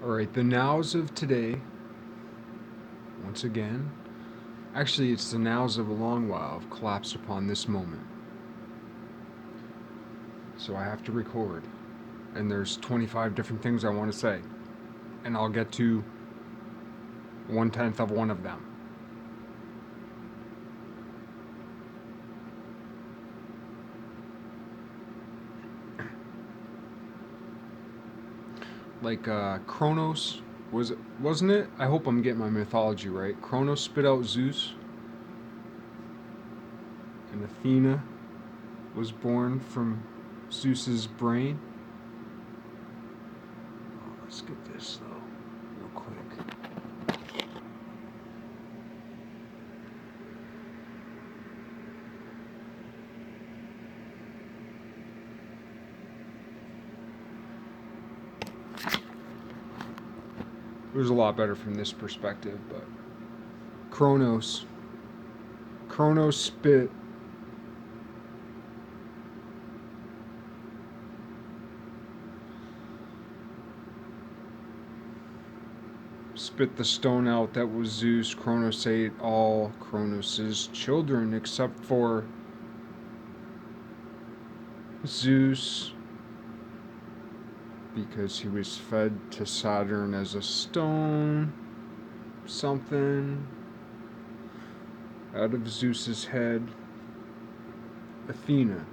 Alright, the nows of today, once again, actually, it's the nows of a long while, have collapsed upon this moment. So I have to record. And there's 25 different things I want to say. And I'll get to 1/10 of one of them. Like Kronos wasn't it? I hope I'm getting my mythology right. Kronos spit out Zeus, and Athena was born from Zeus's brain. Oh, let's get this though, real quick. It was a lot better from this perspective, but Kronos spit the stone out that was Zeus. Kronos ate all Kronos' children except for Zeus, because he was fed to Saturn as a stone, something out of Zeus's head. Athena,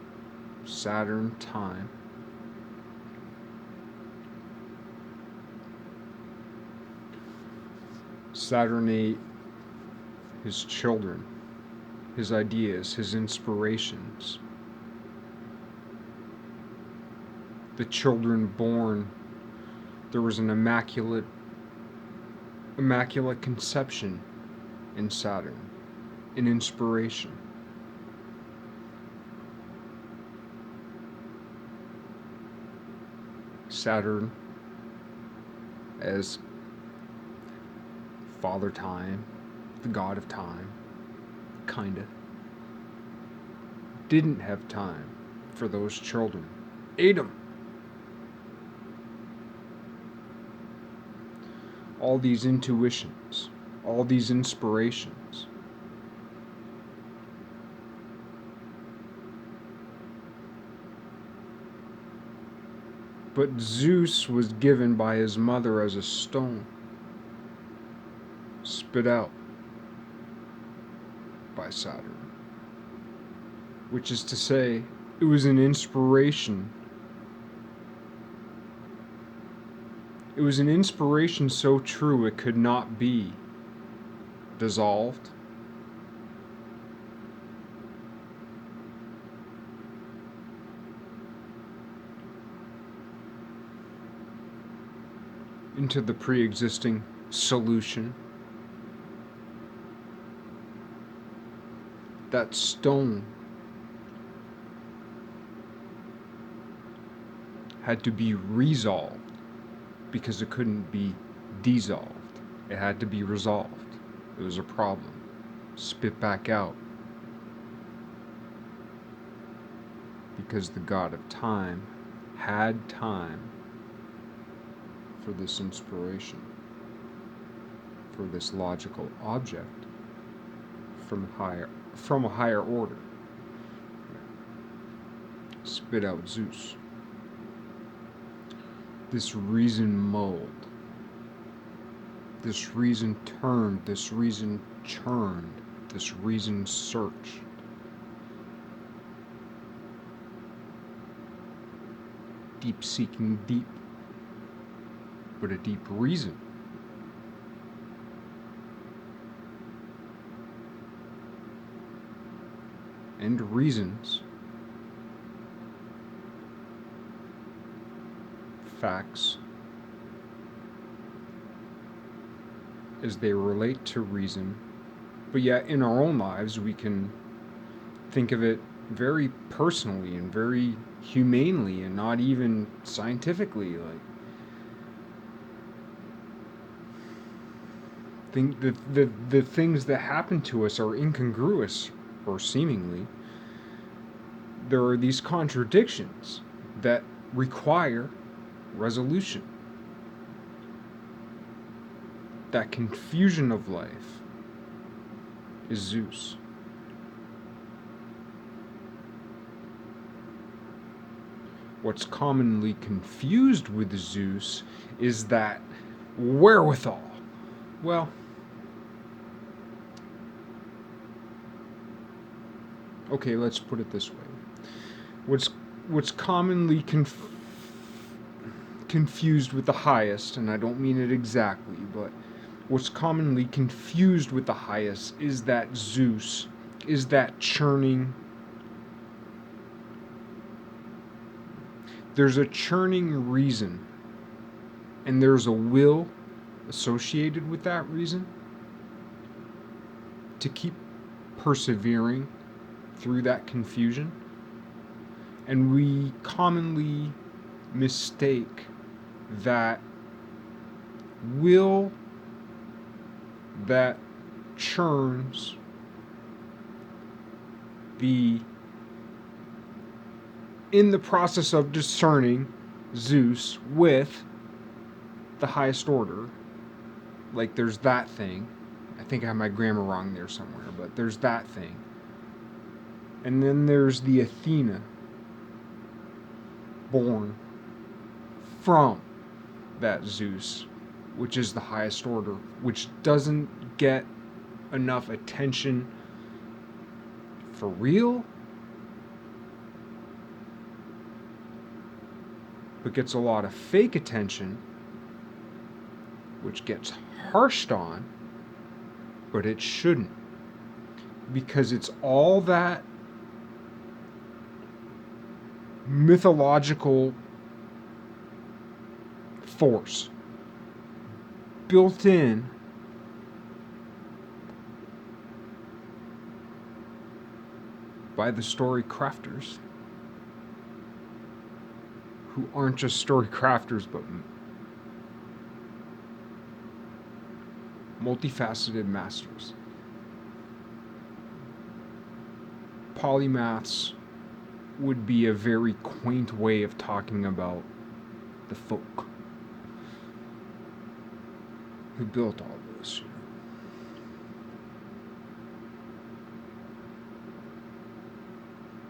Saturn, time. Saturn ate his children, his ideas, his inspirations. The children born, there was an immaculate conception in Saturn, an inspiration. Saturn as Father Time, the god of time, kinda, didn't have time for those children. Ate them. All these intuitions, all these inspirations. But Zeus was given by his mother as a stone, spit out by Saturn. Which is to say, it was an inspiration. It was an inspiration so true it could not be dissolved. Into the pre-existing solution. That stone had to be resolved because it couldn't be dissolved. It had to be resolved. It was a problem. Spit back out. Because the god of time had time for this inspiration, for this logical object from a higher order. Spit out Zeus. This reason mold, this reason turned, this reason churned, this reason searched. Deep seeking deep, but a deep reason. And reasons, facts, as they relate to reason, but yet in our own lives we can think of it very personally and very humanely and not even scientifically. Like, think the things that happen to us are incongruous, or seemingly. There are these contradictions that require resolution. that confusion of life is Zeus. What's commonly confused with Zeus is that wherewithal. Well, okay, let's put it this way. What's commonly confused with the highest, and I don't mean it exactly, but what's commonly confused with the highest is that Zeus is that churning. There's a churning reason, and there's a will associated with that reason to keep persevering through that confusion. And we commonly mistake that will that churns in the process of discerning Zeus with the highest order. Like, there's that thing. I think I have my grammar wrong there somewhere, but there's that thing. And then there's the Athena, born from that Zeus, which is the highest order, which doesn't get enough attention for real, but gets a lot of fake attention, which gets harshed on, but it shouldn't, because it's all that mythological force built in by the story crafters, who aren't just story crafters, but multifaceted masters. Polymaths would be a very quaint way of talking about the folk who built all this.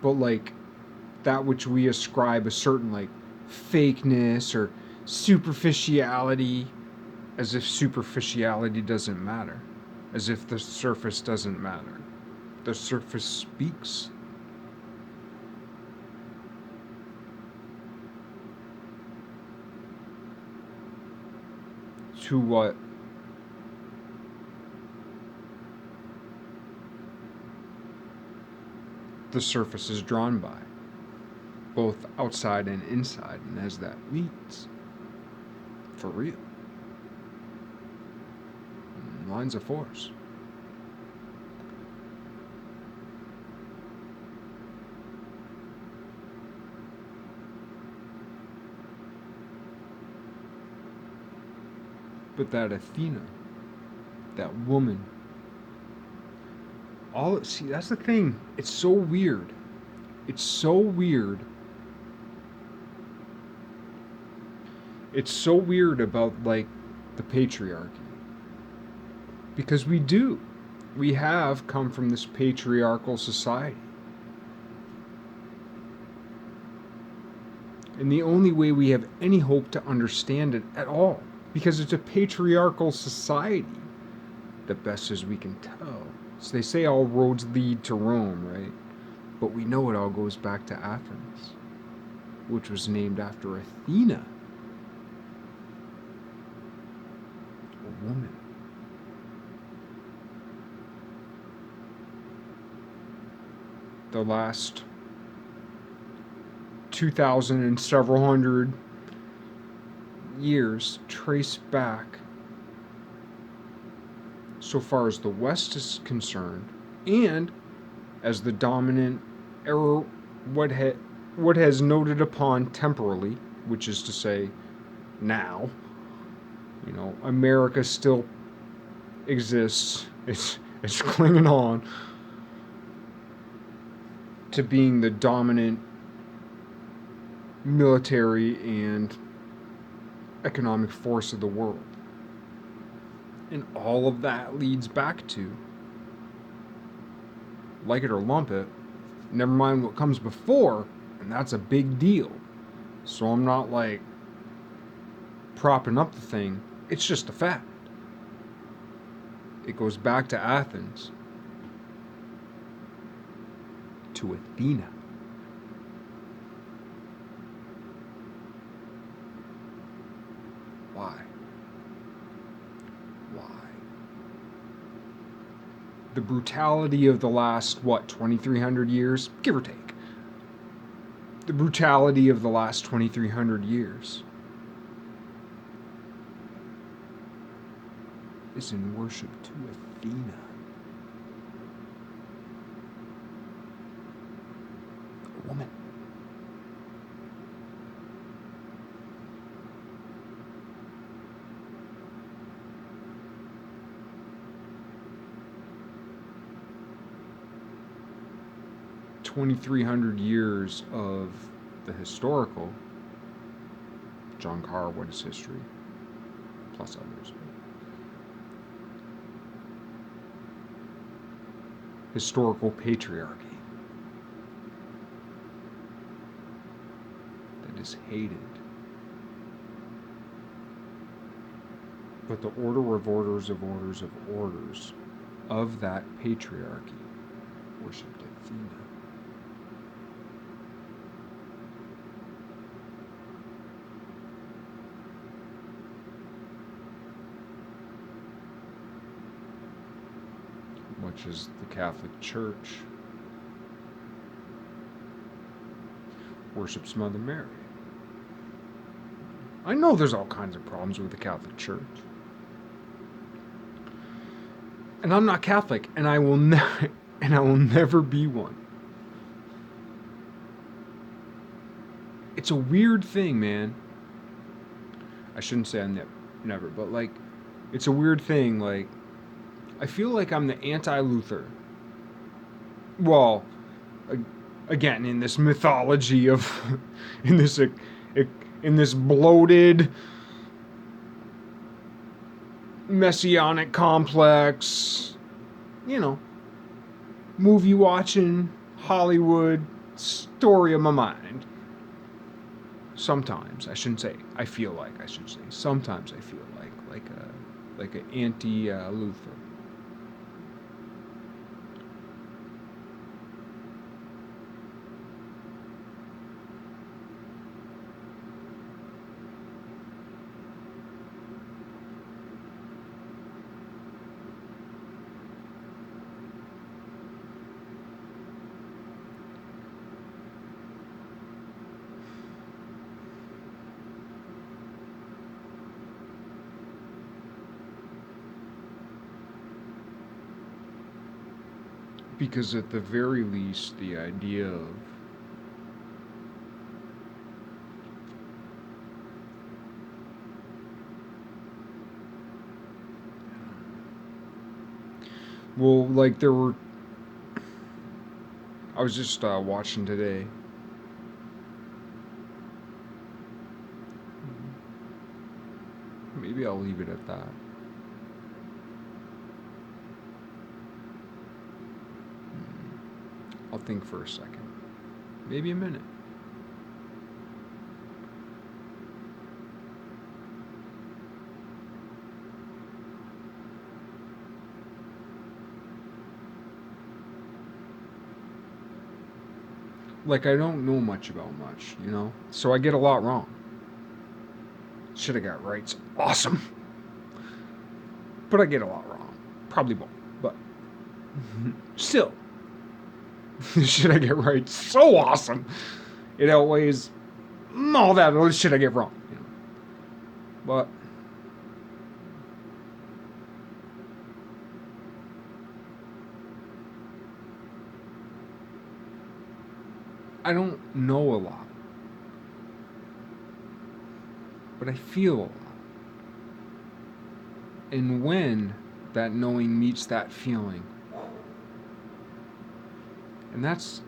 But like that which we ascribe a certain like fakeness or superficiality, as if superficiality doesn't matter, as if the surface doesn't matter. The surface speaks. To what the surface is drawn by, both outside and inside, and as that meets, for real, lines of force. But that Athena, that woman, see, that's the thing. It's so weird. It's so weird. It's so weird about like the patriarchy. Because we have come from this patriarchal society. And the only way we have any hope to understand it at all, because it's a patriarchal society, the best as we can tell. So they say all roads lead to Rome, right? But we know it all goes back to Athens, which was named after Athena, a woman. The last 2,000 and several hundred years trace back, so far as the West is concerned, and as the dominant era, what has noted upon temporally, which is to say now, America still exists. It's clinging on to being the dominant military and economic force of the world. And all of that leads back to, like it or lump it, never mind what comes before, and that's a big deal. So I'm not like propping up the thing, it's just a fact. It goes back to Athens, to Athena. Why? Why? The brutality of the last, 2,300 years, give or take. The brutality of the last 2,300 years is in worship to Athena. A woman. $2,300 of the historical. John Carr, What is History? Plus others. Historical patriarchy that is hated. But the order of orders of orders of orders of that patriarchy worshipped Athena. Which is the Catholic Church worships Mother Mary. I know there's all kinds of problems with the Catholic Church. And I'm not Catholic, and I will never be one. It's a weird thing, man. I shouldn't say I never, but like, it's a weird thing. Like, I feel like I'm the anti-Luther. Well, again, in this mythology of, in this bloated messianic complex, movie watching Hollywood story of my mind. Sometimes, I shouldn't say I feel like, I should say sometimes I feel like an anti-Luther. Because at the very least, the idea of like there were, I was just watching today. Maybe I'll leave it at that. I'll think for a second. Maybe a minute. Like, I don't know much about much, So I get a lot wrong. Should have got right. Awesome. But I get a lot wrong. Probably won't. But still. Shit I get right, so awesome. It outweighs all that other shit I get wrong. But I don't know a lot. But I feel a lot. And when that knowing meets that feeling, and that's,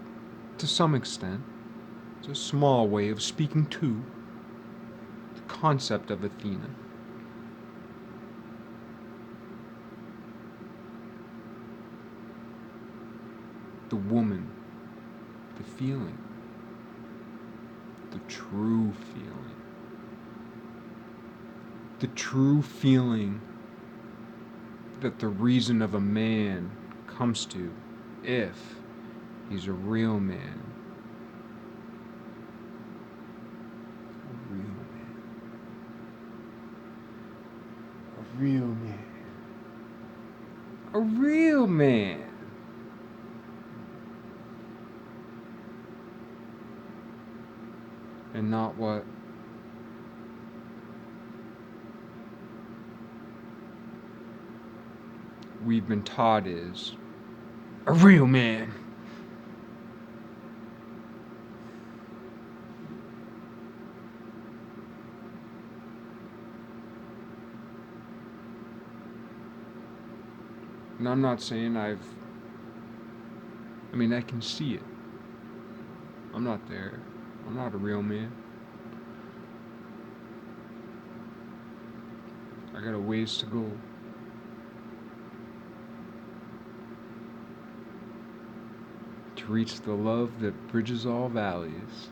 to some extent, it's a small way of speaking to the concept of Athena. the woman, the feeling, the true feeling. The true feeling that the reason of a man comes to if he's a real man. A real man. A real man. A real man. And not what we've been taught is a real man. And I'm not saying I can see it. I'm not there. I'm not a real man. I got a ways to go. To reach the love that bridges all valleys.